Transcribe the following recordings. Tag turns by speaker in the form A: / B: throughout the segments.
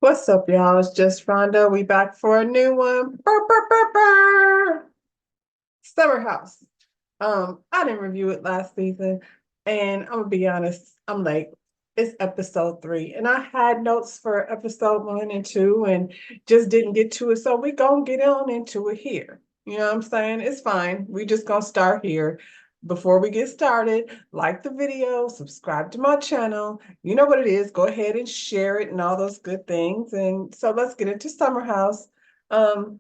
A: What's up, y'all? It's just Rhonda. We back for a new one. Brr, brr, brr, brr. Summer House. I didn't review it last season, and I'm gonna be honest, I'm late. It's episode 3, and I had notes for episode 1 and 2, and just didn't get to it. So we gonna get on into it here. You know what I'm saying? It's fine. We just gonna start here. Before we get started, like the video, subscribe to my channel. You know what it is. Go ahead and share it and all those good things. And so let's get into Summer House. Um,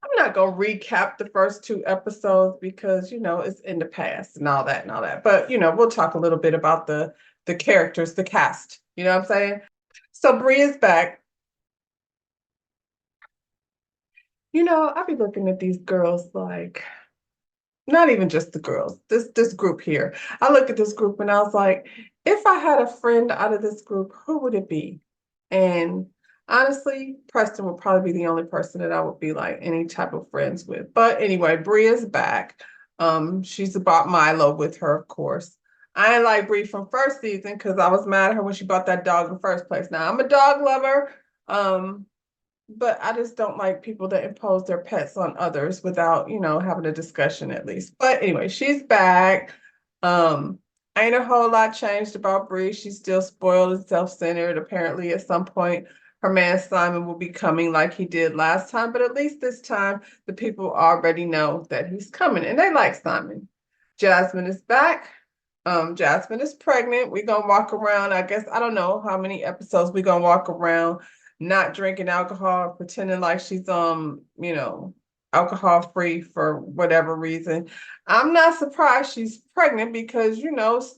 A: I'm not gonna recap the first 2 episodes because it's in the past and all that and all that. But we'll talk a little bit about the characters, the cast. You know what I'm saying? So Bree is back. I'll be looking at these girls like not even just the girls, this group here. I look at this group and I was like, if I had a friend out of this group, who would it be? And honestly, Preston would probably be the only person that I would be like any type of friends with. But anyway, Bria's back. She's about Milo with her, of course. I ain't like Brie from first season because I was mad at her when she bought that dog in the first place. Now I'm a dog lover. But I just don't like people that impose their pets on others without, having a discussion at least. But anyway, she's back. Ain't a whole lot changed about Bree. She's still spoiled and self-centered. Apparently, at some point, her man Simon will be coming like he did last time. But at least this time, the people already know that he's coming, and they like Simon. Jasmine is back. Jasmine is pregnant. We're gonna walk around. I guess I don't know how many episodes we're gonna walk around not drinking alcohol, pretending like she's alcohol free for whatever reason. I'm not surprised she's pregnant because Silas.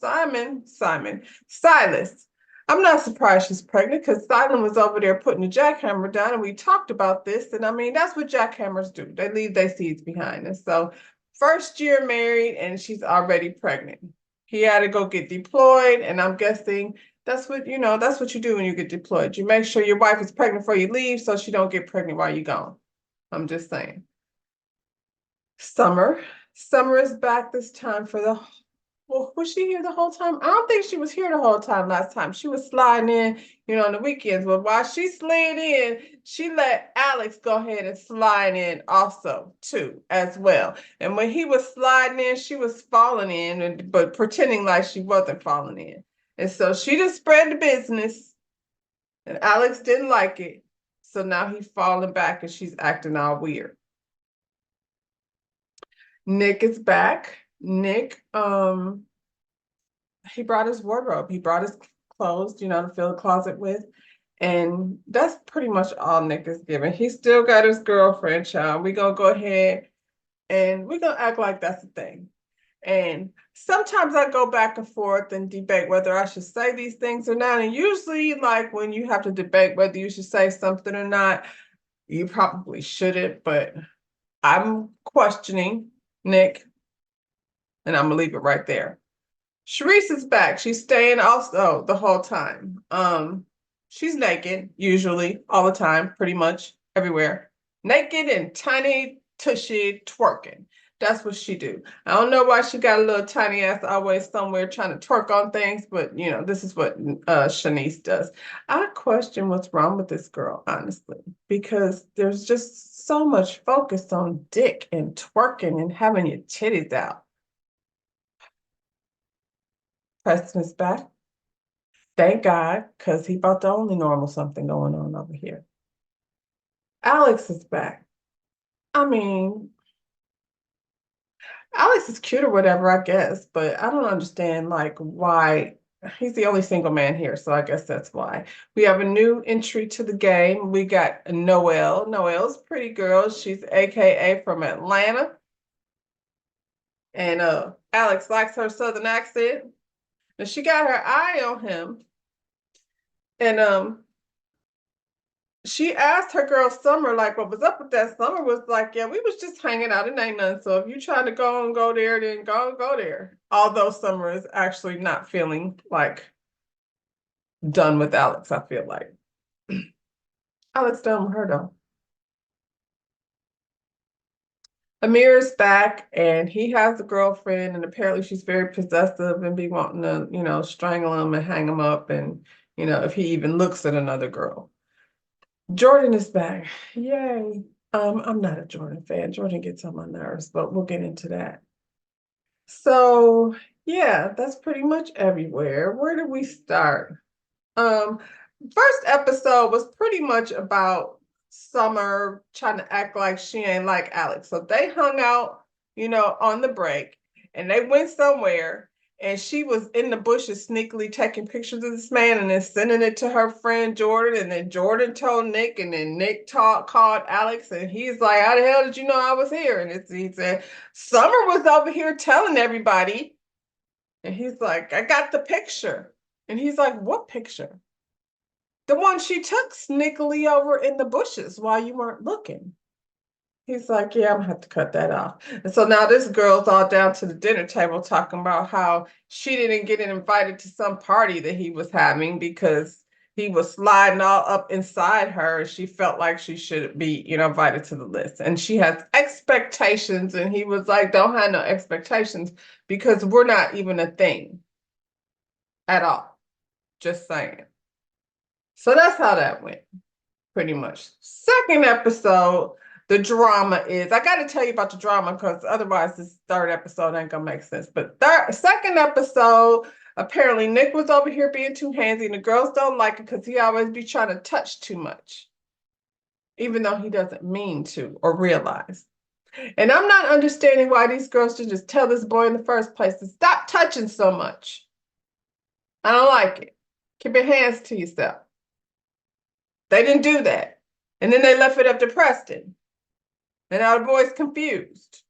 A: I'm not surprised she's pregnant because Silas was over there putting the jackhammer down, and we talked about this. And I mean, that's what jackhammers do. They leave their seeds behind. And so, first year married, and she's already pregnant. He had to go get deployed, and I'm guessing that's what you do when you get deployed. You make sure your wife is pregnant before you leave so she don't get pregnant while you're gone. I'm just saying. Summer. Summer is back this time for well, was she here the whole time? I don't think she was here the whole time last time. She was sliding in, on the weekends. But while she slid in, she let Alex go ahead and slide in also, too, as well. And when he was sliding in, she was falling in, but pretending like she wasn't falling in. And so she just spread the business, and Alex didn't like it. So now he's falling back and she's acting all weird. Nick is back. Nick, he brought his wardrobe. He brought his clothes, to fill the closet with. And that's pretty much all Nick is giving. He still got his girlfriend, child. We're going to go ahead and we're going to act like that's a thing. And sometimes I go back and forth and debate whether I should say these things or not. And usually, like when you have to debate whether you should say something or not, you probably shouldn't. But I'm questioning Nick, and I'm going to leave it right there. Sharice is back. She's staying also the whole time. She's naked, usually, all the time, pretty much everywhere. Naked and tiny tushy twerking. That's what she do. I don't know why she got a little tiny ass always somewhere trying to twerk on things, but this is what Shanice does. I question what's wrong with this girl, honestly, because there's just so much focus on dick and twerking and having your titties out. Preston is back. Thank God, because he about the only normal something going on over here. Alex is back. I mean, Alex is cute or whatever, I guess, but I don't understand like why he's the only single man here, so I guess that's why. We have a new entry to the game. We got Noelle. Noelle's a pretty girl. She's AKA from Atlanta. And Alex likes her southern accent. And she got her eye on him. And she asked her girl Summer, like, what was up with that? Summer was like, yeah, we was just hanging out. It ain't nothing. So if you trying to go and go there, then go there. Although Summer is actually not feeling like done with Alex, I feel like. Alex done with her though. Amir's back and he has a girlfriend, and apparently she's very possessive and be wanting to, strangle him and hang him up. And if he even looks at another girl. Jordan is back. Yay. I'm not a Jordan fan. Jordan gets on my nerves, but we'll get into that. So, yeah, that's pretty much everywhere. Where do we start? Um, First episode was pretty much about Summer trying to act like she ain't like Alex. So they hung out, on the break, and they went somewhere, and she was in the bushes sneakily taking pictures of this man and then sending it to her friend Jordan. And then Jordan told Nick, and then Nick called Alex, and he's like, "How the hell did you know I was here?" And he said, "Summer was over here telling everybody." And he's like, "I got the picture." And he's like, "What picture?" "The one she took sneakily over in the bushes while you weren't looking." He's like, "Yeah, I'm gonna have to cut that off." And so now this girl's all down to the dinner table talking about how she didn't get invited to some party that he was having because he was sliding all up inside her. She felt like she should be, invited to the list. And she has expectations. And he was like, "Don't have no expectations because we're not even a thing at all." Just saying. So that's how that went, pretty much. Second episode, the drama is, I got to tell you about the drama because otherwise this third episode ain't gonna make sense. But second episode, apparently Nick was over here being too handsy and the girls don't like it because he always be trying to touch too much, even though he doesn't mean to or realize. And I'm not understanding why these girls should just tell this boy in the first place to stop touching so much. I don't like it. Keep your hands to yourself. They didn't do that. And then they left it up to Preston. And now the boy's confused.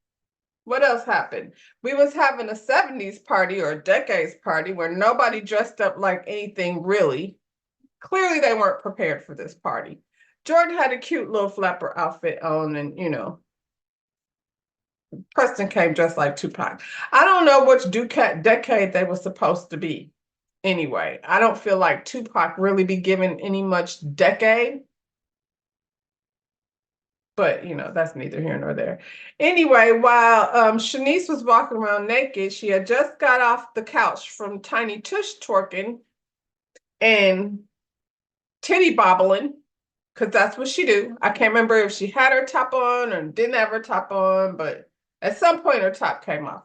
A: What else happened? We was having a 70s party or a decades party where nobody dressed up like anything really. Clearly they weren't prepared for this party. Jordan had a cute little flapper outfit on and, Preston came dressed like Tupac. I don't know which decade they were supposed to be. Anyway, I don't feel like Tupac really be given any much decade. But that's neither here nor there. Anyway, while Shanice was walking around naked, she had just got off the couch from Tiny Tush twerking and titty bobbling, because that's what she do. I can't remember if she had her top on or didn't have her top on, but at some point her top came off.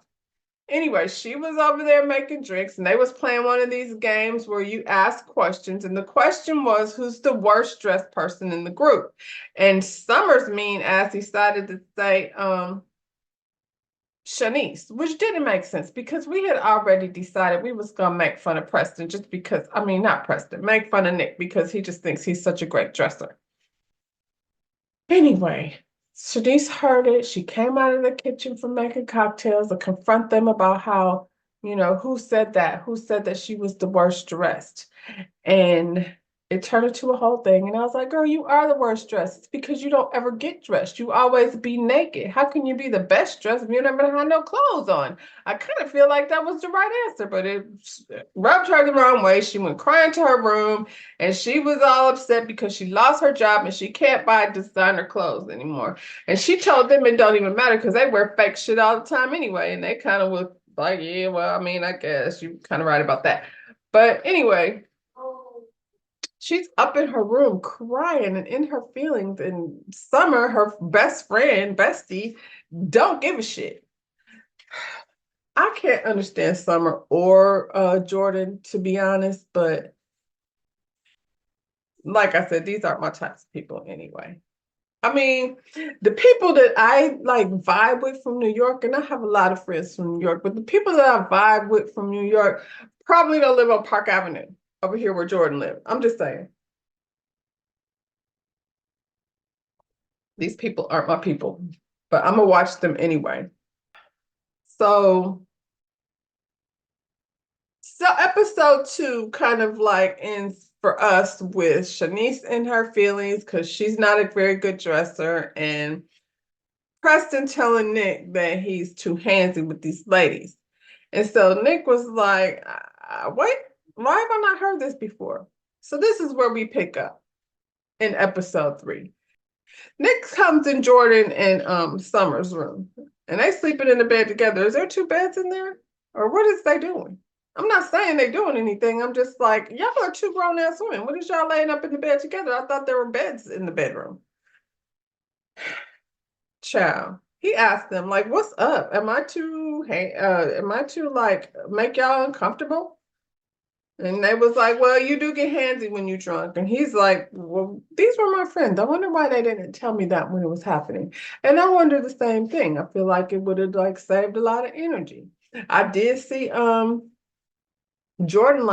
A: Anyway, she was over there making drinks and they was playing one of these games where you ask questions. And the question was, who's the worst dressed person in the group? And Summer's mean ass decided to say, Shanice, which didn't make sense because we had already decided we was going to make fun of Preston just because, I mean, not Preston, make fun of Nick because he just thinks he's such a great dresser. Anyway, Shanice heard it. She came out of the kitchen from making cocktails to confront them about how, who said that? Who said that she was the worst dressed? And it turned into a whole thing. And I was like, girl, you are the worst dressed. It's because you don't ever get dressed. You always be naked. How can you be the best dressed if you never have no clothes on? I kind of feel like that was the right answer, but it rubbed her the wrong way. She went crying to her room and she was all upset because she lost her job and she can't buy designer clothes anymore. And she told them it don't even matter because they wear fake shit all the time anyway. And they kind of were like, yeah, well, I mean, I guess you're kind of right about that. But anyway, she's up in her room crying and in her feelings. And Summer, her best friend, bestie, don't give a shit. I can't understand Summer or Jordan, to be honest, but like I said, these aren't my types of people anyway. I mean, the people that I like vibe with from New York, and I have a lot of friends from New York, but the people that I vibe with from New York probably don't live on Park Avenue over here where Jordan lived. I'm just saying. These people aren't my people, but I'm gonna watch them anyway. So, so episode 2 kind of like ends for us with Shanice in her feelings because she's not a very good dresser, and Preston telling Nick that he's too handsy with these ladies. And so Nick was like, wait, why have I not heard this before? So this is where we pick up in episode 3. Nick comes in Jordan and Summer's room, and they sleeping in the bed together. Is there 2 beds in there? Or what is they doing? I'm not saying they doing anything. I'm just like, y'all are two grown ass women. What is y'all laying up in the bed together? I thought there were beds in the bedroom. Child. He asked them, like, what's up? Am I too like make y'all uncomfortable? And they was like, well, you do get handsy when you're drunk. And he's like, well, these were my friends. I wonder why they didn't tell me that when it was happening. And I wonder the same thing. I feel like it would have like saved a lot of energy. I did see Jordan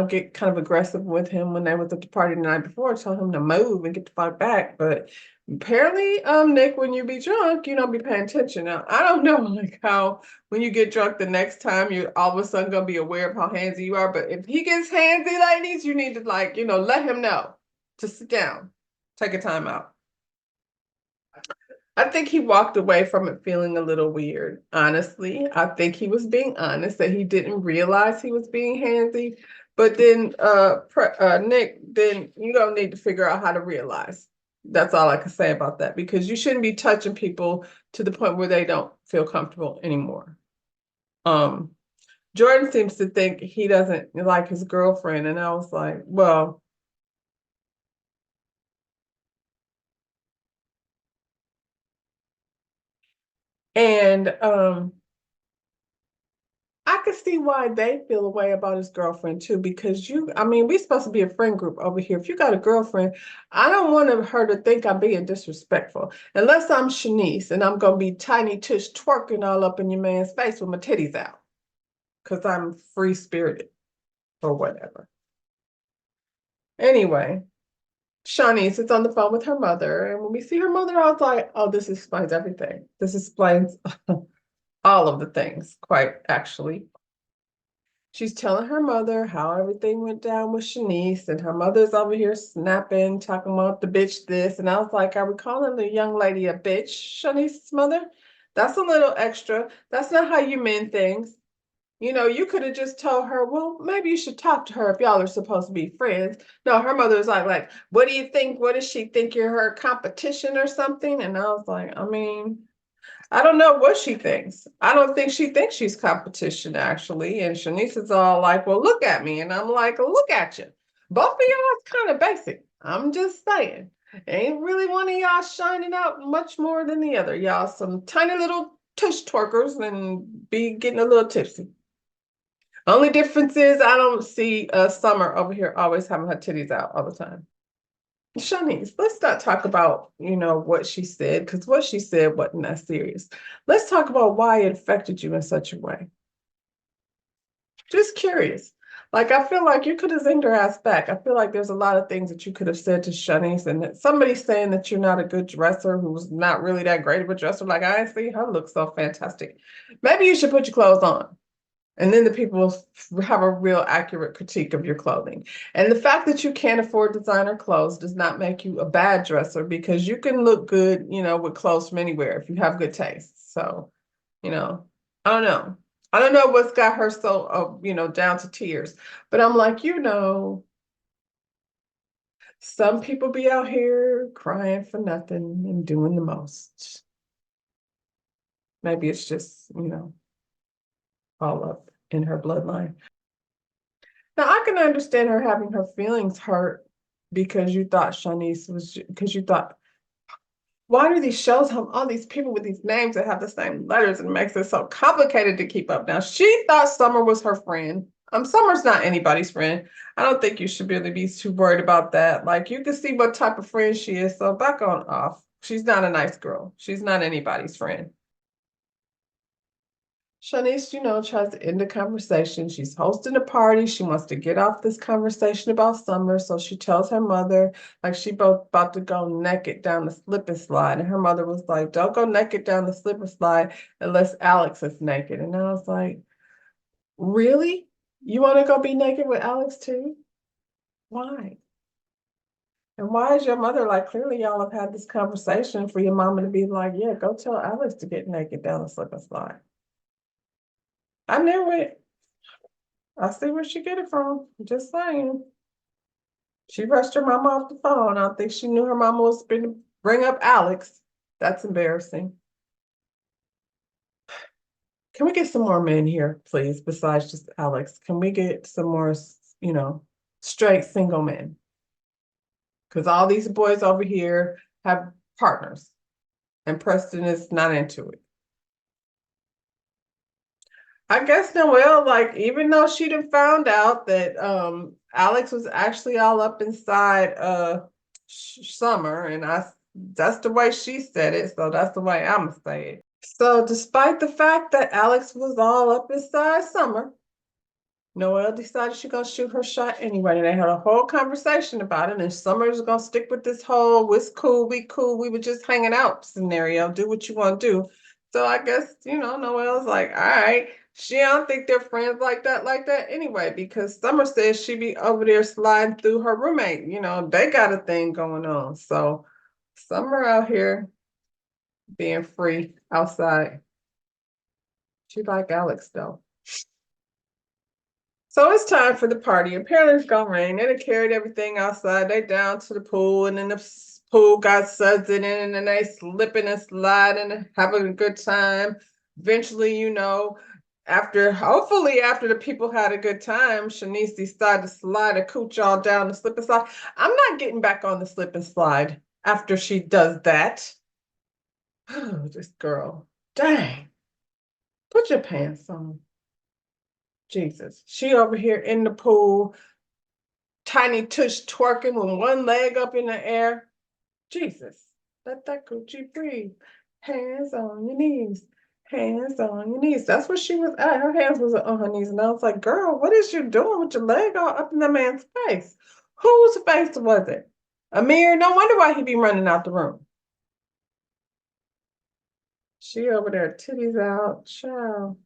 A: get kind of aggressive with him when they was at the party the night before, tell him to move and get the fuck back. But apparently, Nick, when you be drunk, you don't be paying attention. Now, I don't know like how when you get drunk the next time you're all of a sudden gonna be aware of how handsy you are. But if he gets handsy, ladies, you need to let him know to sit down, take a time out. I think he walked away from it feeling a little weird, honestly. I think he was being honest that he didn't realize he was being handsy. But then, Nick, then you don't need to figure out how to realize. That's all I can say about that because you shouldn't be touching people to the point where they don't feel comfortable anymore. Um, Jordan seems to think he doesn't like his girlfriend, and I was like, well, and I could see why they feel a way about his girlfriend too, because I mean, we're supposed to be a friend group over here. If you got a girlfriend, I don't want her to think I'm being disrespectful. Unless I'm Shanice and I'm gonna be tiny tush twerking all up in your man's face with my titties out, because I'm free spirited or whatever. Anyway, Shanice is on the phone with her mother, and when we see her mother, I was like, oh, this explains everything. This explains all of the things, quite actually. She's telling her mother how everything went down with Shanice, and her mother's over here snapping, talking about the bitch this. And I was like, are we calling the young lady a bitch, Shanice's mother? That's a little extra. That's not how you mean things. You could have just told her, well, maybe you should talk to her if y'all are supposed to be friends. No, her mother was like, what do you think? What does she think you're her competition or something? And I was like, I mean, I don't know what she thinks. I don't think she thinks she's competition, actually. And Shanice is all like, well, look at me. And I'm like, look at you. Both of y'all is kind of basic. I'm just saying. Ain't really one of y'all shining out much more than the other. Y'all some tiny little tush twerkers and be getting a little tipsy. Only difference is I don't see Summer over here always having her titties out all the time. Shanice, let's not talk about, what she said, because what she said wasn't that serious. Let's talk about why it affected you in such a way. Just curious. Like, I feel like you could have zinged her ass back. I feel like there's a lot of things that you could have said to Shanice, and that somebody saying that you're not a good dresser who's not really that great of a dresser. Like, I see her look so fantastic. Maybe you should put your clothes on. And then the people will have a real accurate critique of your clothing. And the fact that you can't afford designer clothes does not make you a bad dresser because you can look good, with clothes from anywhere if you have good taste. So, you know, I don't know. I don't know what's got her so, down to tears. But I'm like, some people be out here crying for nothing and doing the most. Maybe it's just, all up in her bloodline. Now I can understand her having her feelings hurt because you thought Shanice was because you thought, why do these shows have all these people with these names that have the same letters and makes it so complicated to keep up? Now she thought Summer was her friend. Summer's not anybody's friend. I don't think you should really be too worried about that. Like you can see what type of friend she is. So back on off. She's not a nice girl. She's not anybody's friend. Shanice, tries to end the conversation. She's hosting a party. She wants to get off this conversation about Summer. So she tells her mother, like she both about to go naked down the slip and slide. And her mother was like, don't go naked down the slip and slide unless Alex is naked. And I was like, really? You want to go be naked with Alex too? Why? And why is your mother like, clearly y'all have had this conversation for your mama to be like, yeah, go tell Alex to get naked down the slip and slide. I knew it. I see where she get it from. Just saying. She rushed her mama off the phone. I don't think she knew her mama was going to bring up Alex. That's embarrassing. can we get some more men here, please, besides just Alex? Can we get some more, you know, straight single men? Because all these boys over here have partners, and Preston is not into it. I guess Noelle, like, even though she'd have found out that Alex was actually all up inside Summer, and that's the way she said it, so that's the way I'm gonna say it. So despite the fact that Alex was all up inside Summer, Noelle decided she's gonna shoot her shot anyway. And they had a whole conversation about it. And Summer's gonna stick with this whole "it's cool, we were just hanging out" scenario. Do what you want to do. So I guess, Noelle's like, all right. She don't think they're friends like that anyway, because Summer says she be over there sliding through her roommate. They got a thing going on. So Summer out here being free outside. She like Alex though. So it's time for the party. Apparently it's gonna rain. They carried everything outside. They down to the pool, and then the pool got suds in it, and then they slipping and sliding and having a good time. Eventually, hopefully after the people had a good time, Shanice decided to slide a cooch all down the slip and slide. I'm not getting back on the slip and slide after she does that. Oh, this girl. Dang. Put your pants on. Jesus. She over here in the pool, tiny tush twerking with one leg up in the air. Jesus. Let that coochie breathe. Hands on your knees. Hands on your knees. That's what she was at. Her hands was on her knees. And I was like, girl, what is you doing with your leg all up in that man's face? Whose face was it? Amir? No wonder why he be running out the room. She over there, titties out. Child.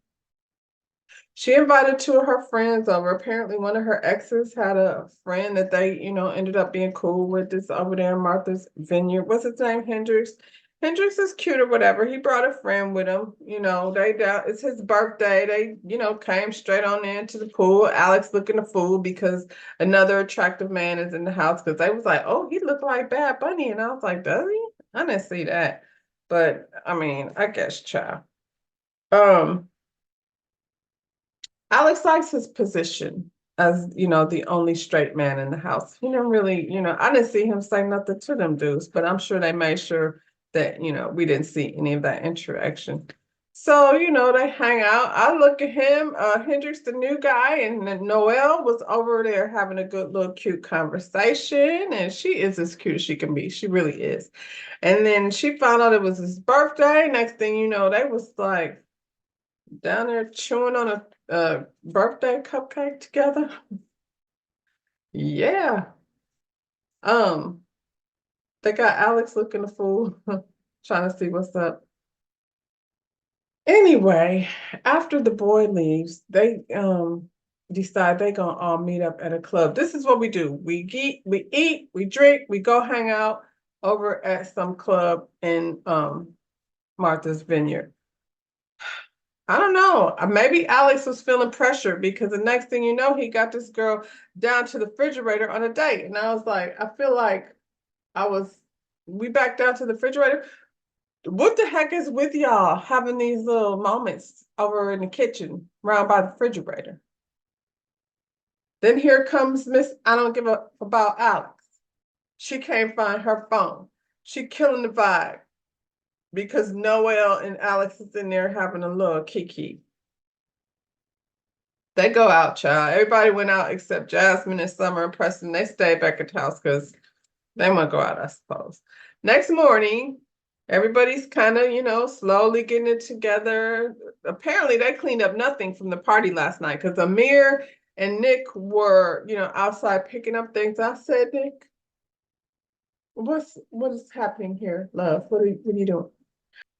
A: She invited two of her friends over. Apparently, one of her exes had a friend that they, ended up being cool with. This over there in Martha's Vineyard. What's his name? Hendrix. Hendrix is cute or whatever. He brought a friend with him. It's his birthday. They, came straight on into the pool. Alex looking a fool because another attractive man is in the house, because they was like, oh, he looked like Bad Bunny. And I was like, does he? I didn't see that. But I mean, I guess, child. Alex likes his position as, the only straight man in the house. He didn't really, I didn't see him say nothing to them dudes, but I'm sure they made sure that, we didn't see any of that interaction. So, they hang out. I look at him, Hendrix, the new guy, and then Noelle was over there having a good little cute conversation. And she is as cute as she can be. She really is. And then she found out it was his birthday. Next thing you know, they was like down there chewing on a birthday cupcake together. Yeah. Um, they got Alex looking a fool, trying to see what's up. Anyway, after the boy leaves, they decide they gonna all meet up at a club. This is what we do. We eat, we drink, we go hang out over at some club in Martha's Vineyard. I don't know. Maybe Alex was feeling pressure, because the next thing you know, he got this girl down to the refrigerator on a date. And I was like, I feel like we back down to the refrigerator. What the heck is with y'all having these little moments over in the kitchen around by the refrigerator? Then here comes Miss I don't give a about Alex. She can't find her phone. She killing the vibe because Noelle and Alex is in there having a little kiki. They go out, child. Everybody went out except Jasmine and Summer and Preston. They stayed back at the house because they want to go out, I suppose. Next morning, everybody's kind of, slowly getting it together. Apparently, they cleaned up nothing from the party last night, because Amir and Nick were, outside picking up things. I said, Nick, what is happening here, love? What are you doing?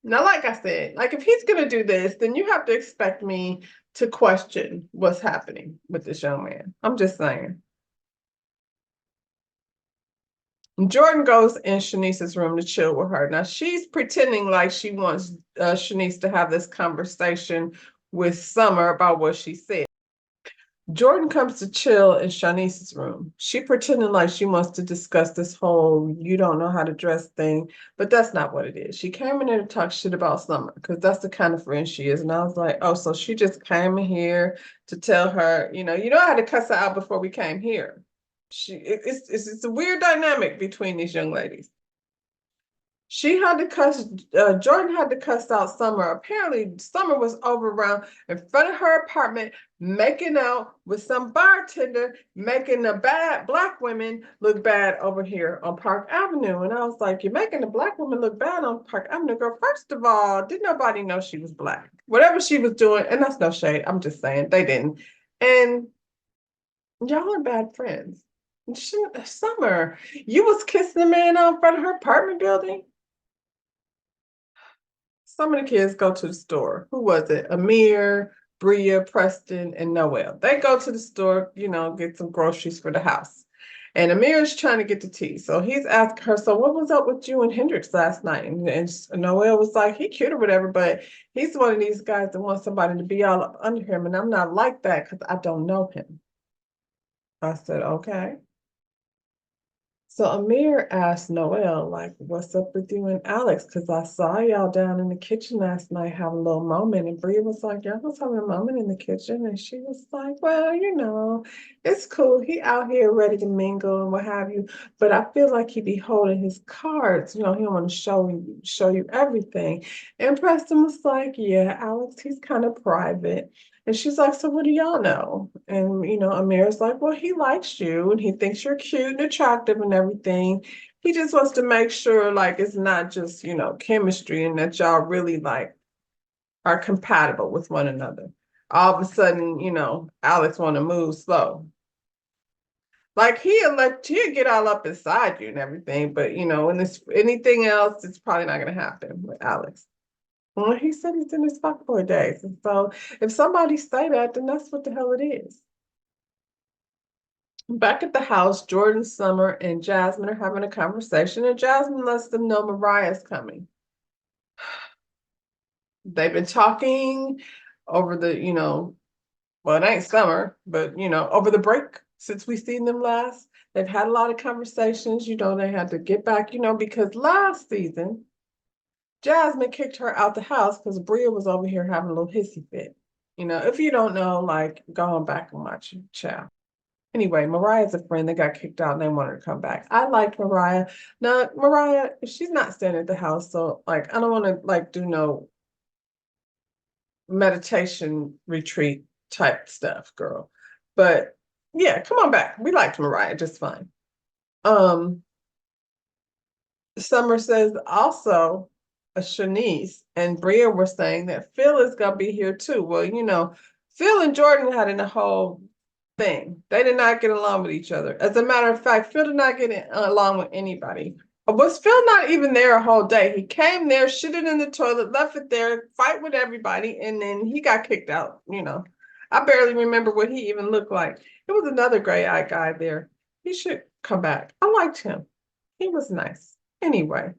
A: Now, like I said, like, if he's gonna do this, then you have to expect me to question what's happening with this young man. I'm just saying. Jordan goes in Shanice's room to chill with her. Now she's pretending like she wants Shanice to have this conversation with Summer about what she said. Jordan comes to chill in Shanice's room. She pretending like she wants to discuss this whole you don't know how to dress thing, but that's not what it is. She came in there to talk shit about Summer because that's the kind of friend she is. And I was like, oh, so she just came in here to tell her, I had to cuss her out before we came here. It's a weird dynamic between these young ladies. She had to cuss, Jordan had to cuss out Summer. Apparently, Summer was over around in front of her apartment, making out with some bartender, making the bad black women look bad over here on Park Avenue. And I was like, you're making the black woman look bad on Park Avenue, girl. First of all, did nobody know she was black? Whatever she was doing, and that's no shade, I'm just saying, they didn't. And y'all are bad friends. Summer, you was kissing a man out in front of her apartment building? Some of the kids go to the store. Who was it? Amir, Bria, Preston, and Noel. They go to the store, get some groceries for the house. And Amir is trying to get the tea. So he's asking her, so what was up with you and Hendrix last night? And Noel was like, he cute or whatever, but he's one of these guys that wants somebody to be all up under him. And I'm not like that because I don't know him. I said, okay. So Amir asked Noelle, like, what's up with you and Alex? Because I saw y'all down in the kitchen last night having a little moment. And Bria was like, y'all was having a moment in the kitchen. And she was like, well, it's cool. He out here ready to mingle and what have you. But I feel like he be holding his cards. He don't want to show you everything. And Preston was like, yeah, Alex, he's kind of private. And she's like, so what do y'all know? And, Amir's like, well, he likes you and he thinks you're cute and attractive and everything. He just wants to make sure, like, it's not just, chemistry and that y'all really, like, are compatible with one another. All of a sudden, Alex want to move slow. Like, he'll get all up inside you and everything, but, when it's anything else, it's probably not going to happen with Alex. Well, he said he's in his fuckboy days. And so if somebody say that, then that's what the hell it is. Back at the house, Jordan, Summer, and Jasmine are having a conversation, and Jasmine lets them know Mariah's coming. They've been talking over well, it ain't summer, but over the break since we seen them last. They've had a lot of conversations. They had to get back, because last season, Jasmine kicked her out the house because Bria was over here having a little hissy fit. If you don't know, like, go on back and watch Chow. Anyway, Mariah's a friend that got kicked out and they wanted to come back. I liked Mariah. Now, Mariah, she's not staying at the house, so like I don't want to like do no meditation retreat type stuff, girl. But yeah, come on back. We liked Mariah just fine. Um, Summer says also Shanice and Bria were saying that Phil is gonna be here too. Well, Phil and Jordan had in a whole thing. They did not get along with each other. As a matter of fact, Phil did not get along with anybody. Was Phil not even there a whole day? He came there, shitted in the toilet, left it there, fight with everybody, and then he got kicked out. I barely remember what he even looked like. It was another gray-eyed guy there. He should come back. I liked him. He was nice. Anyway,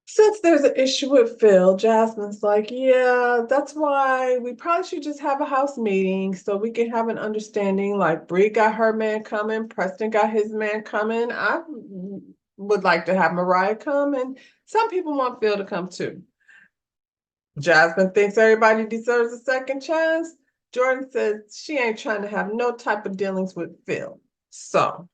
A: since there's an issue with Phil, Jasmine's like, yeah, that's why we probably should just have a house meeting so we can have an understanding. Like, Bree got her man coming, Preston got his man coming. I would like to have Mariah come, and some people want Phil to come too. Jasmine thinks everybody deserves a second chance. Jordan says she ain't trying to have no type of dealings with Phil. So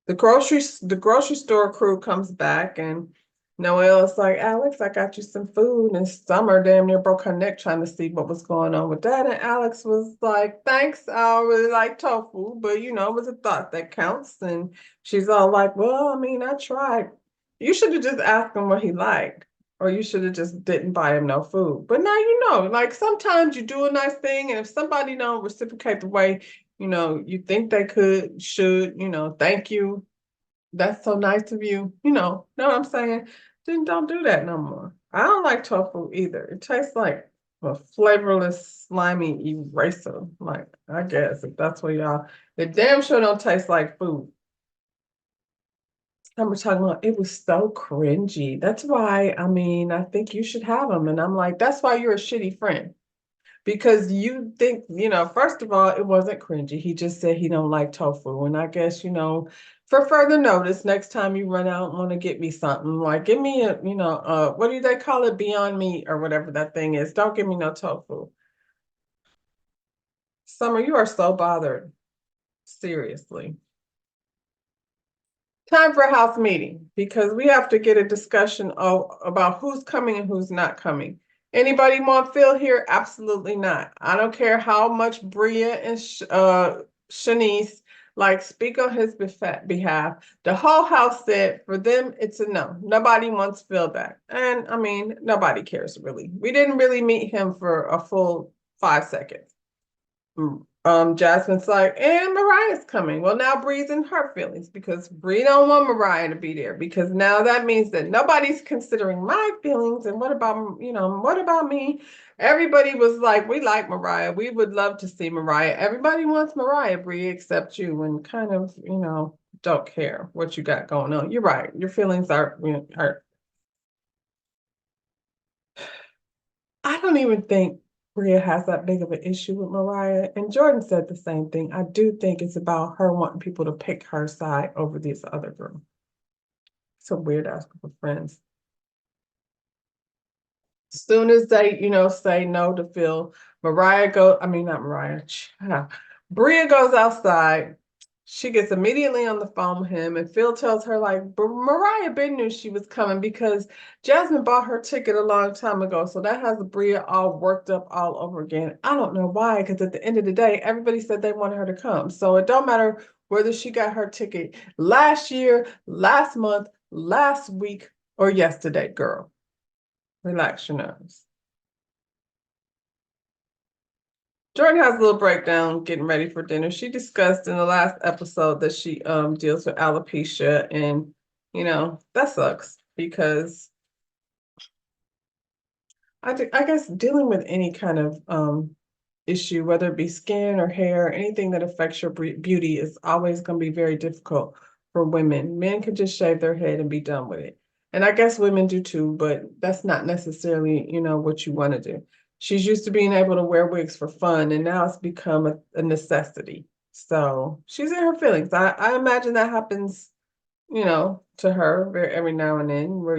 A: the grocery store crew comes back and Noelle is like, Alex, I got you some food. And Summer damn near broke her neck trying to see what was going on with that. And Alex was like, thanks, I don't really like tofu, but it was a thought that counts. And she's all like, well, I mean, I tried. You should have just asked him what he liked, or you should have just didn't buy him no food. But now like sometimes you do a nice thing, and if somebody don't reciprocate the way you think they should, thank you. That's so nice of you. Know what I'm saying? Then don't do that no more. I don't like tofu either. It tastes like a flavorless, slimy eraser. Like, I guess if that's what y'all, it damn sure don't taste like food. And we're talking about it was so cringy. That's why, I mean, I think you should have him. And I'm like, that's why you're a shitty friend. Because you think, first of all, it wasn't cringy. He just said he don't like tofu. And I guess, for further notice, next time you run out and want to get me something, like give me a, what do they call it? Beyond Meat or whatever that thing is. Don't give me no tofu. Summer, you are so bothered. Seriously. Time for a house meeting because we have to get a discussion about who's coming and who's not coming. Anybody want Phil here? Absolutely not. I don't care how much Bria and Shanice like speak on his behalf. The whole house said for them it's a no. Nobody wants Phil back. And I mean, nobody cares really. We didn't really meet him for a full 5 seconds. Jasmine's like, and Mariah's coming. Well, now Bree's in her feelings because Bree don't want Mariah to be there because now that means that nobody's considering my feelings. And what about me? Everybody was like, we like Mariah. We would love to see Mariah. Everybody wants Mariah, Bree, except you, and kind of, don't care what you got going on. You're right. Your feelings are hurt. I don't even think Bria has that big of an issue with Mariah. And Jordan said the same thing. I do think it's about her wanting people to pick her side over this other girl. It's a weird ass group of friends. Soon as they, say no to Phil, I mean, not Mariah, Bria goes outside. She gets immediately on the phone with him, and Phil tells her, like, Mariah been knew she was coming because Jasmine bought her ticket a long time ago. So that has Bria all worked up all over again. I don't know why, because at the end of the day, everybody said they wanted her to come. So it don't matter whether she got her ticket last year, last month, last week, or yesterday, girl. Relax your nerves. Jordan has a little breakdown getting ready for dinner. She discussed in the last episode that she deals with alopecia, and that sucks because I guess dealing with any kind of issue, whether it be skin or hair, anything that affects your beauty is always going to be very difficult for women. Men can just shave their head and be done with it. And I guess women do too, but that's not necessarily, what you want to do. She's used to being able to wear wigs for fun, and now it's become a necessity. So she's in her feelings. I imagine that happens, to her every now and then, where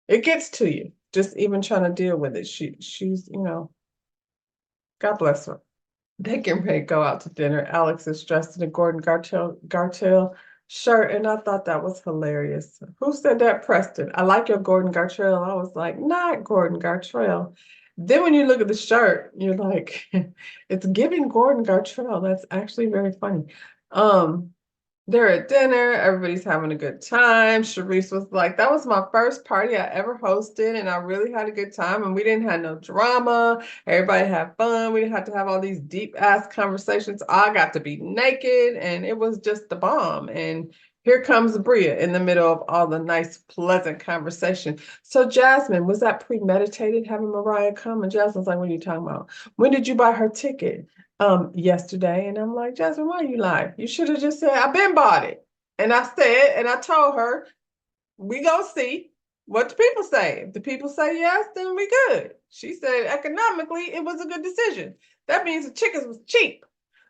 A: it gets to you. Just even trying to deal with it. She's, God bless her. They get ready to go out to dinner. Alex is dressed in a Gordon Gartrell shirt, and I thought that was hilarious. Who said that, Preston? I like your Gordon Gartrell. I was like, not Gordon Gartrell. Then when you look at the shirt, you're like, it's giving Gordon Gartrell. That's actually very funny. Um, they're at dinner, everybody's having a good time. Sharice was like, that was my first party I ever hosted, and I really had a good time. And we didn't have no drama. Everybody had fun. We didn't have to have all these deep ass conversations. I got to be naked, and it was just the bomb. And here comes Bria in the middle of all the nice, pleasant conversation. So, Jasmine, was that premeditated having Mariah come? And Jasmine's like, what are you talking about? When did you buy her ticket? Yesterday, and I'm like, Jasmine, why you lie? You should have just said I've been bought it. And I told her, we gonna see what the people say. If the people say yes, then we good. She said economically it was a good decision. That means the tickets was cheap.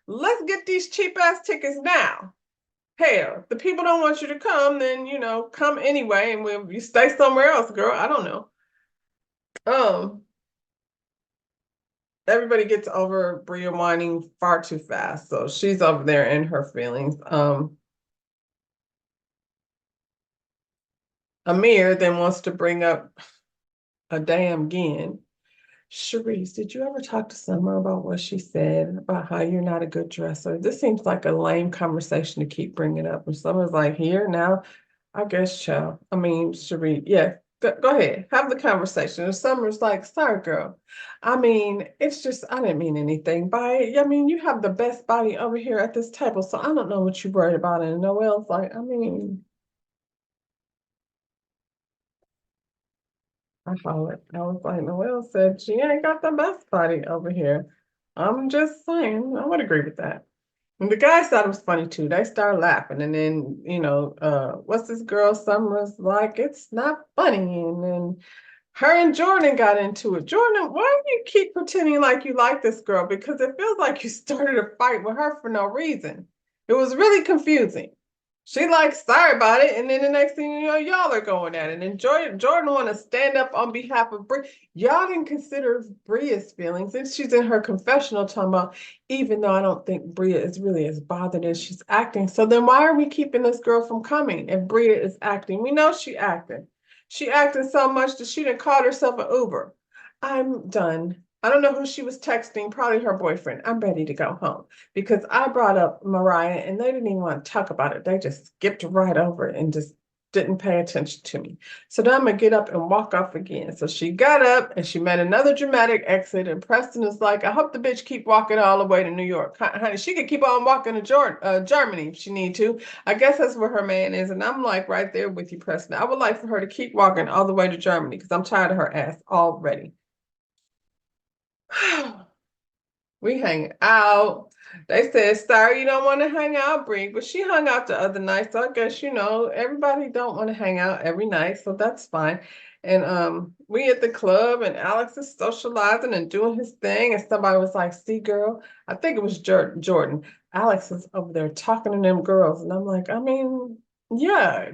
A: Let's get these cheap ass tickets now. Hell, if the people don't want you to come, then come anyway, and when you stay somewhere else, girl. I don't know. Um, Everybody gets over Bria whining far too fast. So she's over there in her feelings. Amir then wants to bring up a damn again. Sharice, did you ever talk to Summer about what she said about how you're not a good dresser? This seems like a lame conversation to keep bringing up. And Summer's like, here now, I guess, child. I mean, Sharice, yeah, go ahead, have the conversation. And Summer's like, sorry, girl. I mean, it's just, I didn't mean anything by it. I mean, you have the best body over here at this table, so I don't know what you're worried about. And Noelle's like, I mean, I hollered. I was like, Noelle said she ain't got the best body over here. I'm just saying, I would agree with that. And the guys thought it was funny too. They started laughing. And then, what's this girl Summer's like? It's not funny. And then her and Jordan got into it. Jordan, why do you keep pretending like you like this girl? Because it feels like you started a fight with her for no reason. It was really confusing. She like, sorry about it. And then the next thing you know, y'all are going at it. And Jordan want to stand up on behalf of Bree. Y'all didn't consider Bria's feelings. And she's in her confessional talking about, even though I don't think Bria is really as bothered as she's acting. So then why are we keeping this girl from coming if Bria is acting? We know she acting. She acted so much that she didn't call herself an Uber. I'm done. I don't know who she was texting, probably her boyfriend. I'm ready to go home because I brought up Mariah and they didn't even want to talk about it. They just skipped right over it and just didn't pay attention to me. So then I'm gonna get up and walk off again. So she got up and she made another dramatic exit. And Preston is like, I hope the bitch keep walking all the way to New York. Honey, she could keep on walking to Germany if she need to. I guess that's where her man is. And I'm like right there with you, Preston. I would like for her to keep walking all the way to Germany because I'm tired of her ass already. We hang out. They said, sorry, you don't want to hang out, Bree, but she hung out the other night. So I guess, everybody don't want to hang out every night. So that's fine. And we at the club and Alex is socializing and doing his thing. And somebody was like, see, girl, I think it was Jordan. Alex is over there talking to them girls. And I'm like, I mean, yeah,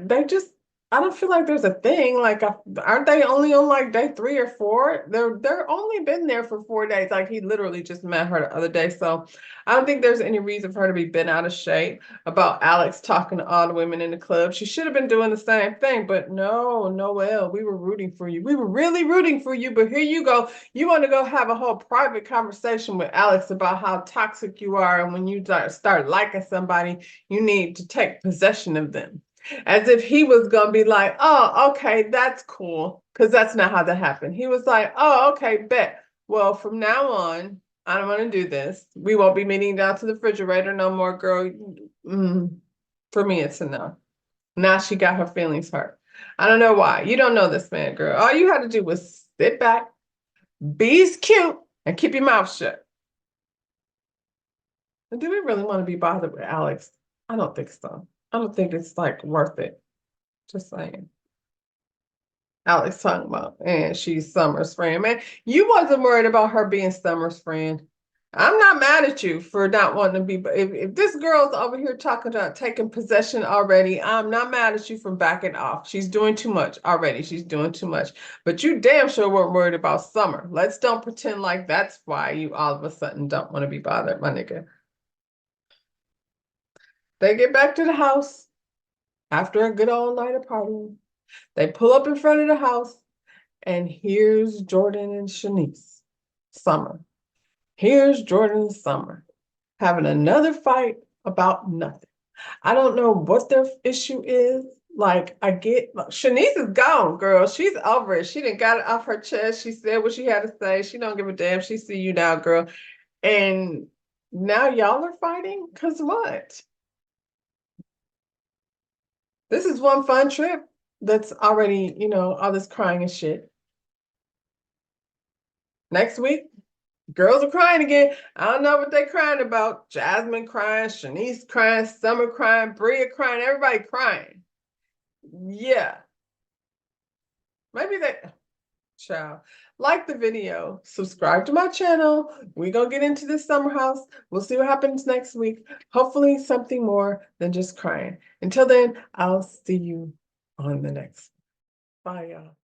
A: I don't feel like there's a thing. Like, aren't they only on like day 3 or 4? They're only been there for 4 days. Like he literally just met her the other day. So I don't think there's any reason for her to be bent out of shape about Alex talking to all the women in the club. She should have been doing the same thing. But no, Noelle, we were rooting for you. We were really rooting for you. But here you go. You want to go have a whole private conversation with Alex about how toxic you are, and when you start liking somebody, you need to take possession of them. As if he was going to be like, oh, okay, that's cool. Because that's not how that happened. He was like, oh, okay, bet. Well, from now on, I don't want to do this. We won't be meeting down to the refrigerator no more, girl. For me, it's a no. Now she got her feelings hurt. I don't know why. You don't know this man, girl. All you had to do was sit back, be cute, and keep your mouth shut. And do we really want to be bothered with Alex? I don't think so. I don't think it's like worth it. Just saying. Alex talking about, and she's Summer's friend. Man, you wasn't worried about her being Summer's friend. I'm not mad at you for not wanting to be, but if this girl's over here talking about taking possession already, I'm not mad at you for backing off. She's doing too much already. She's doing too much. But you damn sure weren't worried about Summer. Let's don't pretend like that's why you all of a sudden don't want to be bothered, my nigga. They get back to the house after a good old night of partying. They pull up in front of the house, and here's Jordan and Shanice. Summer. Here's Jordan and Summer having another fight about nothing. I don't know what their issue is. Like, I get Shanice is gone, girl. She's over it. She didn't got it off her chest. She said what she had to say. She don't give a damn. She see you now, girl. And now y'all are fighting? Cause what? This is one fun trip that's already, all this crying and shit. Next week, girls are crying again. I don't know what they're crying about. Jasmine crying, Shanice crying, Summer crying, Bria crying, everybody crying. Yeah, maybe they, child. Like the video, subscribe to my channel. We gonna get into this summer house. We'll see what happens next week. Hopefully something more than just crying. Until then, I'll see you on the next. Bye, y'all.